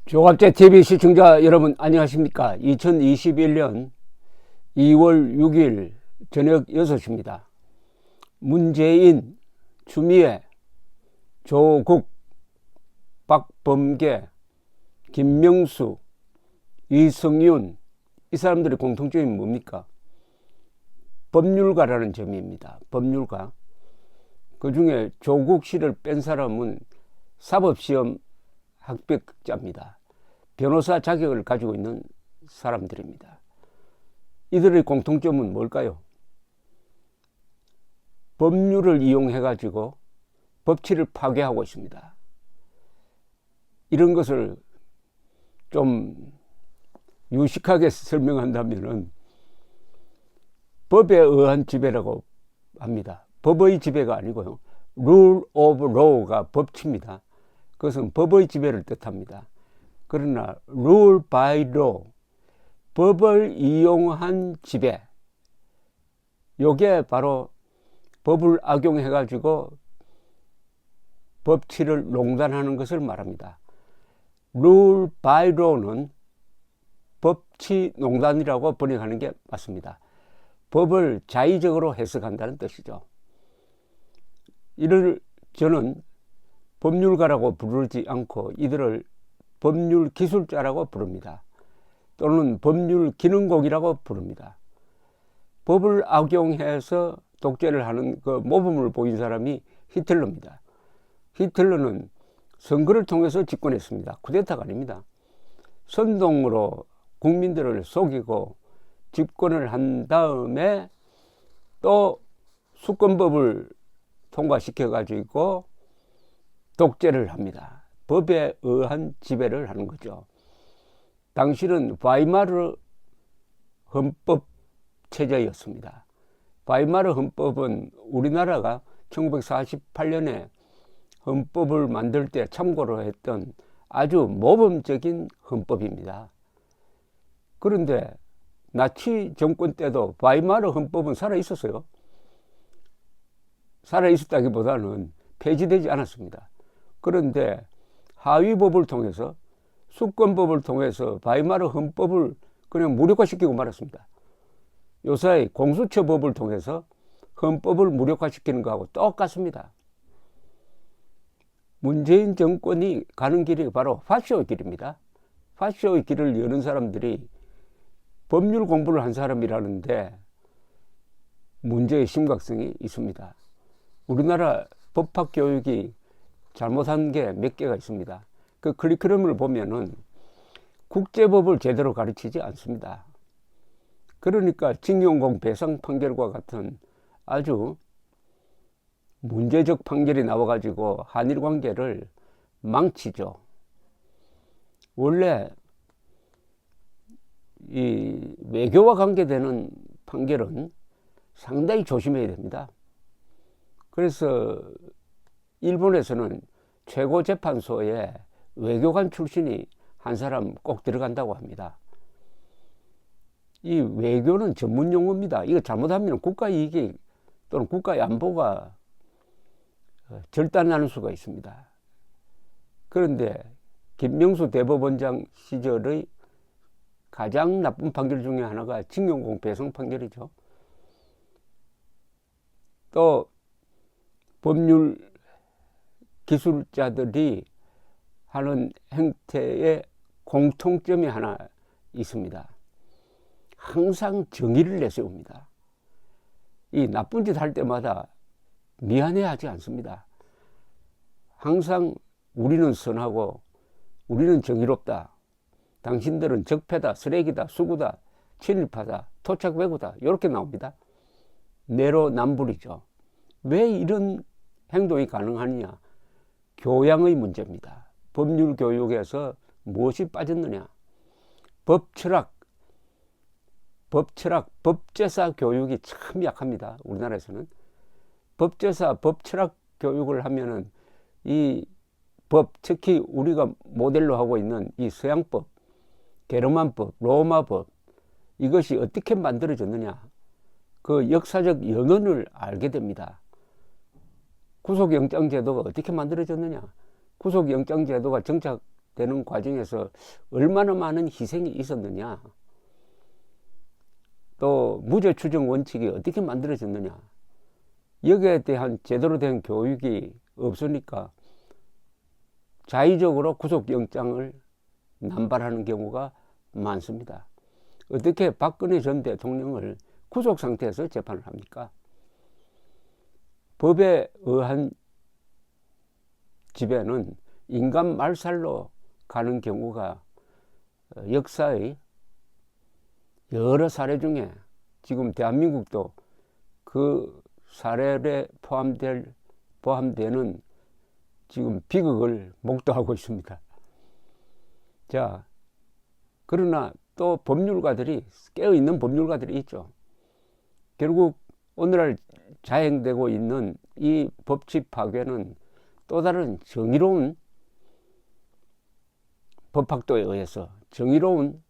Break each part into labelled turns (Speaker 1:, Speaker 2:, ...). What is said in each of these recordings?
Speaker 1: 조갑제 TV 시청자 여러분 안녕하십니까. 2021년 2월 6일 저녁 6시입니다. 문재인, 추미애, 조국, 박범계, 김명수, 이성윤, 이 사람들의 공통점이 뭡니까? 법률가라는 점입니다. 법률가. 그 중에 조국 씨를 뺀 사람은 사법시험 합격자입니다. 변호사 자격을 가지고 있는 사람들입니다. 이들의 공통점은 뭘까요? 법률을 이용해 가지고 법치를 파괴하고 있습니다. 이런 것을 좀 유식하게 설명한다면은 법에 의한 지배라고 합니다. 법의 지배가 아니고요. Rule of Law가 법치입니다. 그것은 법의 지배를 뜻합니다. 그러나 Rule by Law, 법을 이용한 지배, 요게 바로 법을 악용해 가지고 법치를 농단하는 것을 말합니다. Rule by Law는 법치 농단이라고 번역하는 게 맞습니다. 법을 자의적으로 해석한다는 뜻이죠. 이를 저는 법률가라고 부르지 않고 이들을 법률 기술자라고 부릅니다. 또는 법률 기능곡이라고 부릅니다. 법을 악용해서 독재를 하는 그 모범을 보인 사람이 히틀러입니다. 히틀러는 선거를 통해서 집권했습니다. 쿠데타가 아닙니다. 선동으로 국민들을 속이고 집권을 한 다음에 또 수권법을 통과시켜 가지고 독재를 합니다. 법에 의한 지배를 하는 거죠. 당시는 바이마르 헌법 체제였습니다. 바이마르 헌법은 우리나라가 1948년에 헌법을 만들 때 참고로 했던 아주 모범적인 헌법입니다. 그런데 나치 정권 때도 바이마르 헌법은 살아 있었어요. 살아 있었다기보다는 폐지되지 않았습니다. 그런데 하위법을 통해서 수권법을 통해서 바이마르 헌법을 그냥 무력화시키고 말았습니다. 요사이 공수처법을 통해서 헌법을 무력화시키는 것하고 똑같습니다. 문재인 정권이 가는 길이 바로 파쇼의 길입니다. 파쇼의 길을 여는 사람들이 법률 공부를 한 사람이라는데 문제의 심각성이 있습니다. 우리나라 법학 교육이 잘못한 게 몇 개가 있습니다. 그 커리큘럼을 보면은 국제법을 제대로 가르치지 않습니다. 그러니까 징용공 배상 판결과 같은 아주 문제적 판결이 나와가지고 한일 관계를 망치죠. 원래 이 외교와 관계되는 판결은 상당히 조심해야 됩니다. 그래서 일본에서는 최고재판소에 외교관 출신이 한 사람 꼭 들어간다고 합니다. 이 외교는 전문 용어입니다. 이거 잘못하면 국가 이익이 또는 국가의 안보가 절단나는 수가 있습니다. 그런데 김명수 대법원장 시절의 가장 나쁜 판결 중에 하나가 징용공 배상 판결이죠. 또 법률 기술자들이 하는 행태의 공통점이 하나 있습니다. 항상 정의를 내세웁니다. 이 나쁜 짓 할 때마다 미안해하지 않습니다. 항상 우리는 선하고 우리는 정의롭다. 당신들은 적폐다, 쓰레기다, 수구다, 친일파다, 토착외구다 이렇게 나옵니다. 내로남불이죠. 왜 이런 행동이 가능하느냐? 교양의 문제입니다. 법률 교육에서 무엇이 빠졌느냐? 법철학, 법제사 교육이 참 약합니다. 우리나라에서는. 법제사, 법철학 교육을 하면은 이 법, 특히 우리가 모델로 하고 있는 이 서양법, 게르만법, 로마법, 이것이 어떻게 만들어졌느냐? 그 역사적 연원을 알게 됩니다. 구속영장 제도가 어떻게 만들어졌느냐? 구속영장 제도가 정착된 되는 과정에서 얼마나 많은 희생이 있었느냐, 또 무죄 추정 원칙이 어떻게 만들어졌느냐, 여기에 대한 제대로 된 교육이 없으니까 자의적으로 구속영장을 남발하는 경우가 많습니다. 어떻게 박근혜 전 대통령을 구속 상태에서 재판을 합니까? 법에 의한 집에는 인간 말살로 가는 경우가 역사의 여러 사례 중에 지금 대한민국도 그 사례에 포함되는 지금 비극을 목도하고 있습니다. 자, 그러나 또 법률가들이, 깨어있는 법률가들이 있죠. 결국 오늘날 자행되고 있는 이 법치 파괴는 또 다른 정의로운 법학도에 의해서, 정의로운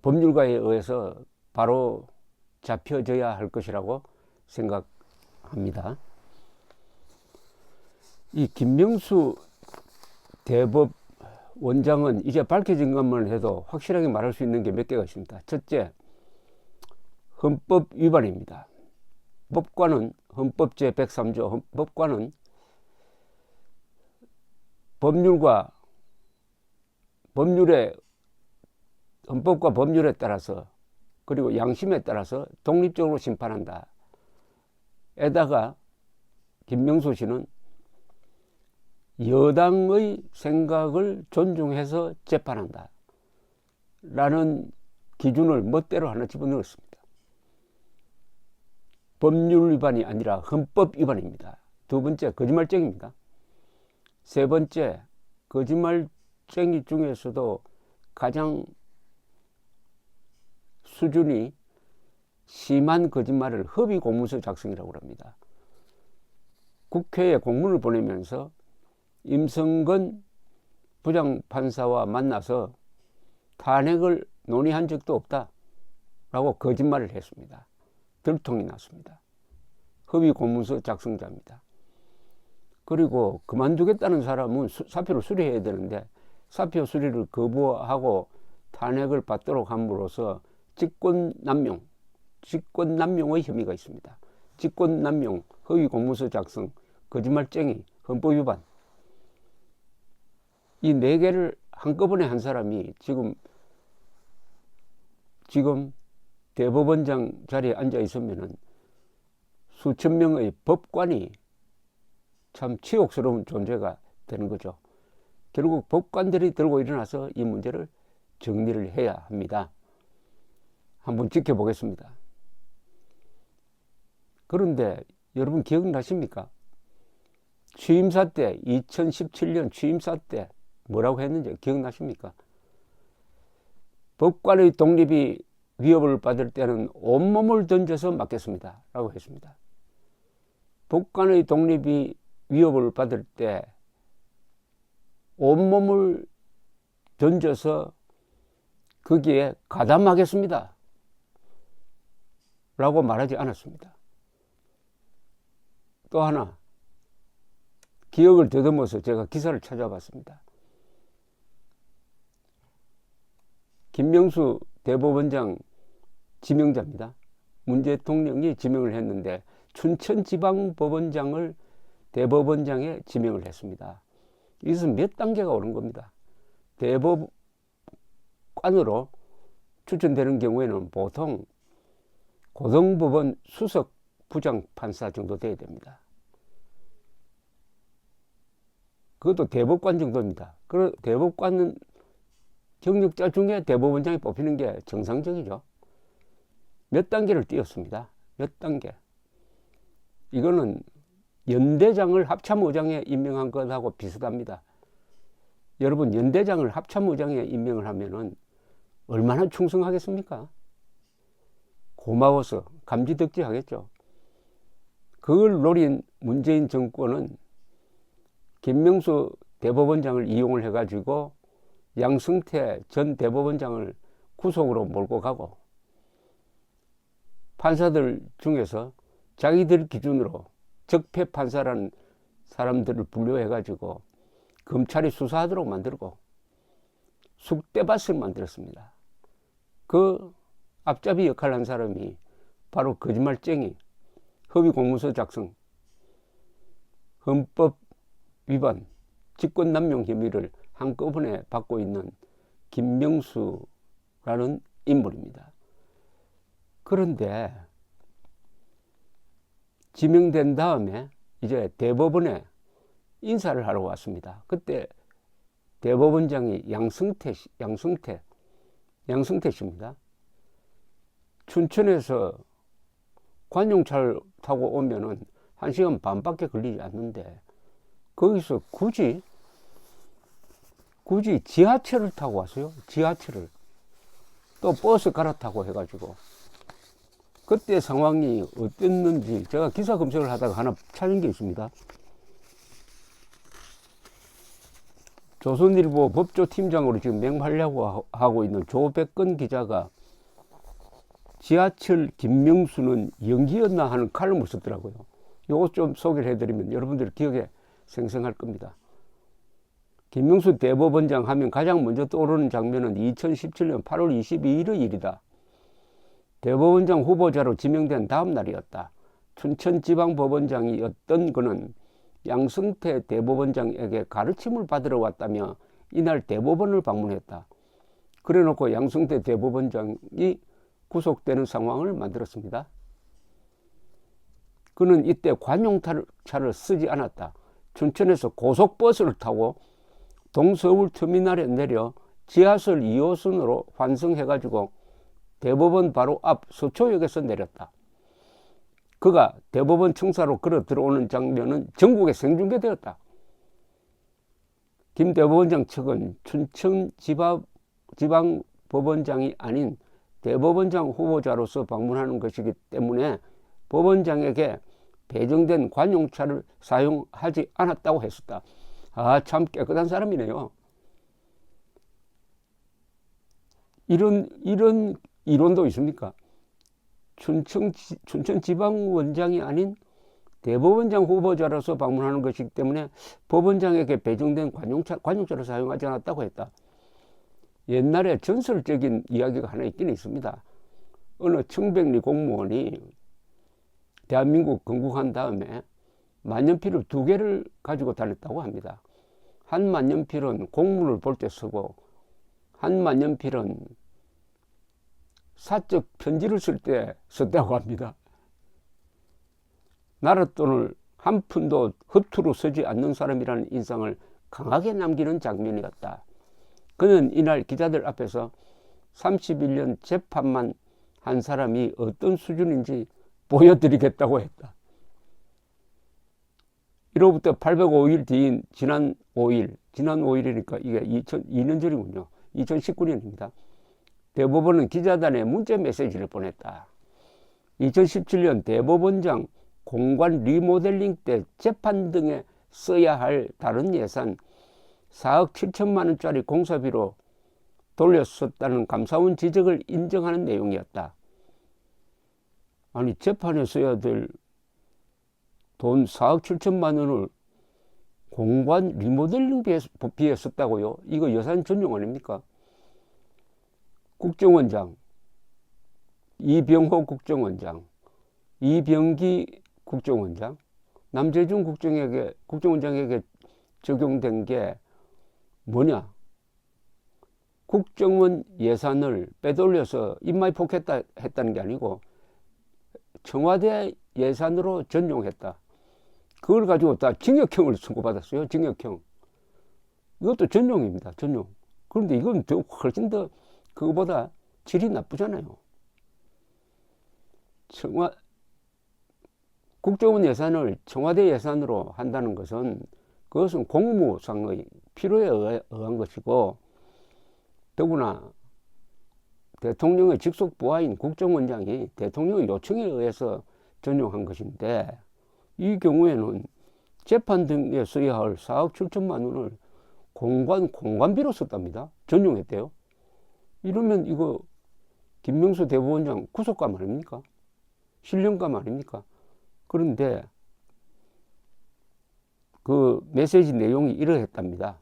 Speaker 1: 법률가에 의해서 바로 잡혀져야 할 것이라고 생각합니다. 이 김명수 대법원장은 이제 밝혀진 것만 해도 확실하게 말할 수 있는 게 몇 개가 있습니다. 첫째, 헌법 위반입니다. 법관은, 헌법 제103조 법관은 헌법과 법률에 따라서, 그리고 양심에 따라서 독립적으로 심판한다. 에다가 김명수 씨는 여당의 생각을 존중해서 재판한다 라는 기준을 멋대로 하나 집어넣었습니다. 법률 위반이 아니라 헌법 위반입니다. 두 번째, 거짓말쟁이입니다. 세 번째, 거짓말쟁이 중에서도 가장 수준이 심한 거짓말을 허위공문서 작성이라고 합니다. 국회에 공문을 보내면서 임성근 부장판사와 만나서 탄핵을 논의한 적도 없다라고 거짓말을 했습니다. 들통이 났습니다. 허위공문서 작성자입니다. 그리고 그만두겠다는 사람은 사표를 수리해야 되는데 사표 수리를 거부하고 탄핵을 받도록 함으로써 직권남용의 혐의가 있습니다. 직권남용, 허위공문서 작성, 거짓말쟁이, 헌법위반, 이 네 개를 한꺼번에 한 사람이 지금 대법원장 자리에 앉아 있으면은 수천 명의 법관이 참 치욕스러운 존재가 되는 거죠. 결국 법관들이 들고 일어나서 이 문제를 정리를 해야 합니다. 한번 지켜보겠습니다. 그런데 여러분 기억나십니까? 취임사 때, 2017년 취임사 때 뭐라고 했는지 기억나십니까? 법관의 독립이 위협을 받을 때는 온몸을 던져서 맡겠습니다 라고 했습니다. 법관의 독립이 위협을 받을 때 온몸을 던져서 거기에 가담하겠습니다 라고 말하지 않았습니다. 또 하나, 기억을 더듬어서 제가 기사를 찾아봤습니다. 김명수 대법원장 지명자입니다. 문 대통령이 지명을 했는데 춘천지방법원장을 대법원장에 지명을 했습니다. 이것은 몇 단계가 오른 겁니다. 대법관으로 추천되는 경우에는 보통 고등법원 수석 부장판사 정도 돼야 됩니다. 그것도 대법관 정도입니다. 그 대법관은 경력자 중에 대법원장이 뽑히는 게 정상적이죠. 몇 단계를 뛰었습니다. 몇 단계. 이거는 연대장을 합참의장에 임명한 것하고 비슷합니다. 여러분, 연대장을 합참의장에 임명을 하면은 얼마나 충성하겠습니까? 고마워서 감지덕지 하겠죠. 그걸 노린 문재인 정권은 김명수 대법원장을 이용을 해가지고 양승태 전 대법원장을 구속으로 몰고 가고, 판사들 중에서 자기들 기준으로 적폐 판사라는 사람들을 분류해가지고 검찰이 수사하도록 만들고, 쑥대밭을 만들었습니다. 그 앞잡이 역할을 한 사람이 바로 거짓말쟁이, 허위공문서 작성, 헌법 위반, 직권남용 혐의를 한꺼번에 받고 있는 김명수라는 인물입니다. 그런데 지명된 다음에 이제 대법원에 인사를 하러 왔습니다. 그때 대법원장이 양승태 씨입니다. 춘천에서 관용차를 타고 오면은 1시간 반밖에 걸리지 않는데 거기서 굳이 지하철을 타고 왔어요. 지하철을. 또 버스 갈아타고 해가지고. 그때 상황이 어땠는지 제가 기사 검색을 하다가 하나 찾은 게 있습니다. 조선일보 법조팀장으로 지금 맹활약을 하고 있는 조백건 기자가 지하철 김명수는 연기였나 하는 칼럼을 썼더라고요. 요거 좀 소개를 해드리면 여러분들 기억에 생생할 겁니다. 김명수 대법원장 하면 가장 먼저 떠오르는 장면은 2017년 8월 22일의 일이다. 대법원장 후보자로 지명된 다음 날이었다. 춘천지방법원장이었던 그는 양승태 대법원장에게 가르침을 받으러 왔다며 이날 대법원을 방문했다. 그래놓고 양승태 대법원장이 구속되는 상황을 만들었습니다. 그는 이때 관용차를 쓰지 않았다. 춘천에서 고속버스를 타고 동서울 터미널에 내려 지하철 2호선으로 환승해가지고 대법원 바로 앞 서초역에서 내렸다. 그가 대법원 청사로 걸어 들어오는 장면은 전국에 생중계되었다. 김 대법원장 측은 춘천지방법원장이 아닌 대법원장 후보자로서 방문하는 것이기 때문에 법원장에게 배정된 관용차를 사용하지 않았다고 했었다. 아, 참 깨끗한 사람이네요. 이런 이론도 있습니까? 춘천지방원장이 아닌 대법원장 후보자로서 방문하는 것이기 때문에 법원장에게 배정된 관용차를 사용하지 않았다고 했다. 옛날에 전설적인 이야기가 하나 있긴 있습니다. 어느 청백리 공무원이 대한민국 건국한 다음에 만년필을 2개를 가지고 다녔다고 합니다. 한 만년필은 공문을 볼 때 쓰고 한 만년필은 사적 편지를 쓸 때 썼다고 합니다. 나랏돈을 한 푼도 허투루 쓰지 않는 사람이라는 인상을 강하게 남기는 장면이었다. 그는 이날 기자들 앞에서 31년 재판만 한 사람이 어떤 수준인지 보여드리겠다고 했다. 이로부터 805일 뒤인 지난 5일이니까 이게 2년 전이군요. 2019년입니다. 대법원은 기자단에 문자 메시지를 보냈다. 2017년 대법원장 공관 리모델링 때 재판 등에 써야 할 다른 예산 4억 7천만 원짜리 공사비로 돌렸었다는 감사원 지적을 인정하는 내용이었다. 아니, 재판에 써야 될 돈 4억 7천만 원을 공관 리모델링 비에 썼다고요? 이거 예산 전용 아닙니까? 국정원장, 이병호 국정원장, 이병기 국정원장, 남재준 국정원장에게 적용된 게 뭐냐? 국정원 예산을 빼돌려서 입마이 폭했다는 게 아니고 청와대 예산으로 전용했다. 그걸 가지고 다 징역형을 선고받았어요. 징역형. 이것도 전용입니다. 전용. 그런데 이건 훨씬 더 그거보다 질이 나쁘잖아요. 국정원 예산을 청와대 예산으로 한다는 것은 그것은 공무상의 필요에 의한 것이고 더구나 대통령의 직속 부하인 국정원장이 대통령의 요청에 의해서 전용한 것인데 이 경우에는 재판 등에 써야 할 4억 7천만 원을 공관비로 썼답니다. 전용했대요. 이러면 이거 김명수 대법원장 구속감 아닙니까? 실형감 아닙니까? 그런데 그 메시지 내용이 이러했답니다.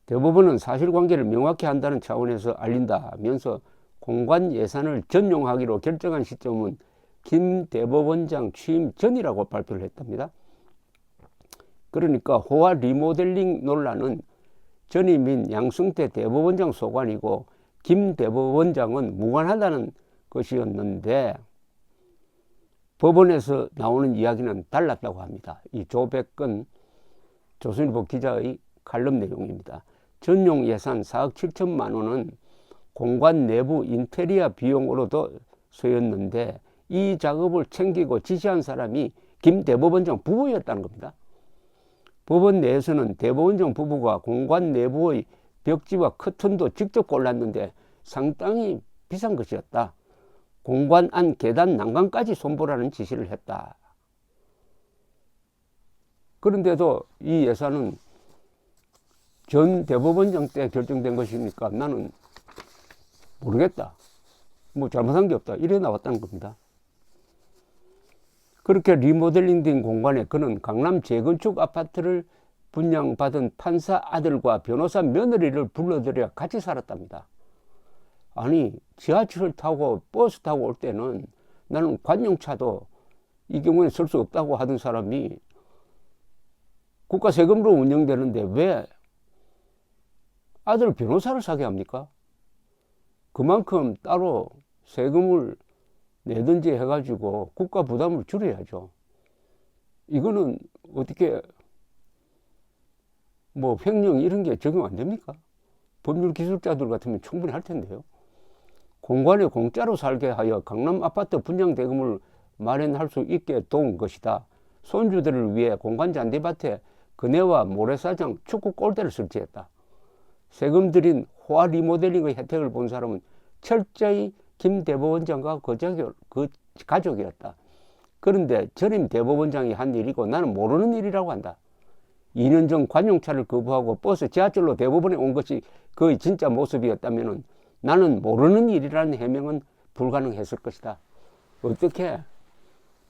Speaker 1: 대법원은 사실관계를 명확히 한다는 차원에서 알린다면서 공관 예산을 전용하기로 결정한 시점은 김 대법원장 취임 전이라고 발표를 했답니다. 그러니까 호화 리모델링 논란은 전임인 양승태 대법원장 소관이고 김 대법원장은 무관하다는 것이었는데 법원에서 나오는 이야기는 달랐다고 합니다. 이 조백근 조선일보 기자의 칼럼 내용입니다. 전용 예산 4억 7천만 원은 공관 내부 인테리어 비용으로도 쓰였는데 이 작업을 챙기고 지시한 사람이 김 대법원장 부부였다는 겁니다. 법원 내에서는 대법원장 부부가 공관 내부의 벽지와 커튼도 직접 골랐는데 상당히 비싼 것이었다. 공관 안 계단 난간까지 손보라는 지시를 했다. 그런데도 이 예산은 전 대법원장 때 결정된 것이니까 나는 모르겠다. 뭐 잘못한 게 없다. 이래 나왔다는 겁니다. 그렇게 리모델링된 공간에 그는 강남 재건축 아파트를 분양받은 판사 아들과 변호사 며느리를 불러들여 같이 살았답니다. 아니 지하철을 타고 버스 타고 올 때는 나는 관용차도 이 경우에 쓸 수 없다고 하던 사람이 국가 세금으로 운영되는데 왜 아들 변호사를 사게 합니까? 그만큼 따로 세금을 내든지 해가지고 국가 부담을 줄여야죠. 이거는 어떻게 뭐 횡령 이런 게 적용 안 됩니까? 법률 기술자들 같으면 충분히 할 텐데요. 공관에 공짜로 살게 하여 강남 아파트 분양 대금을 마련할 수 있게 도운 것이다. 손주들을 위해 공관 잔디밭에 그네와 모래사장, 축구 골대를 설치했다. 세금 들인 호화 리모델링의 혜택을 본 사람은 철저히 김 대법원장과 그 가족이었다. 그런데 전임 대법원장이 한 일이고 나는 모르는 일이라고 한다. 2년 전 관용차를 거부하고 버스 지하철로 대법원에 온 것이 그의 진짜 모습이었다면 나는 모르는 일이라는 해명은 불가능했을 것이다. 어떻게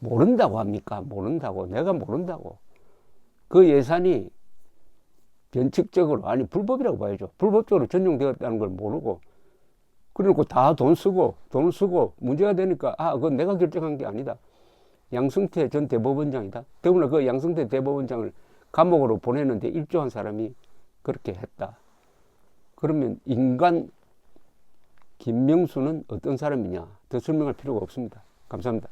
Speaker 1: 모른다고 합니까? 모른다고. 내가 모른다고. 그 예산이 변칙적으로 아니 불법이라고 봐야죠. 불법적으로 전용되었다는 걸 모르고 그리고 다 돈 쓰고 문제가 되니까 그건 내가 결정한 게 아니다. 양승태 전 대법원장이다. 더구나 그 양승태 대법원장을 감옥으로 보내는데 일조한 사람이 그렇게 했다. 그러면 인간 김명수는 어떤 사람이냐 더 설명할 필요가 없습니다. 감사합니다.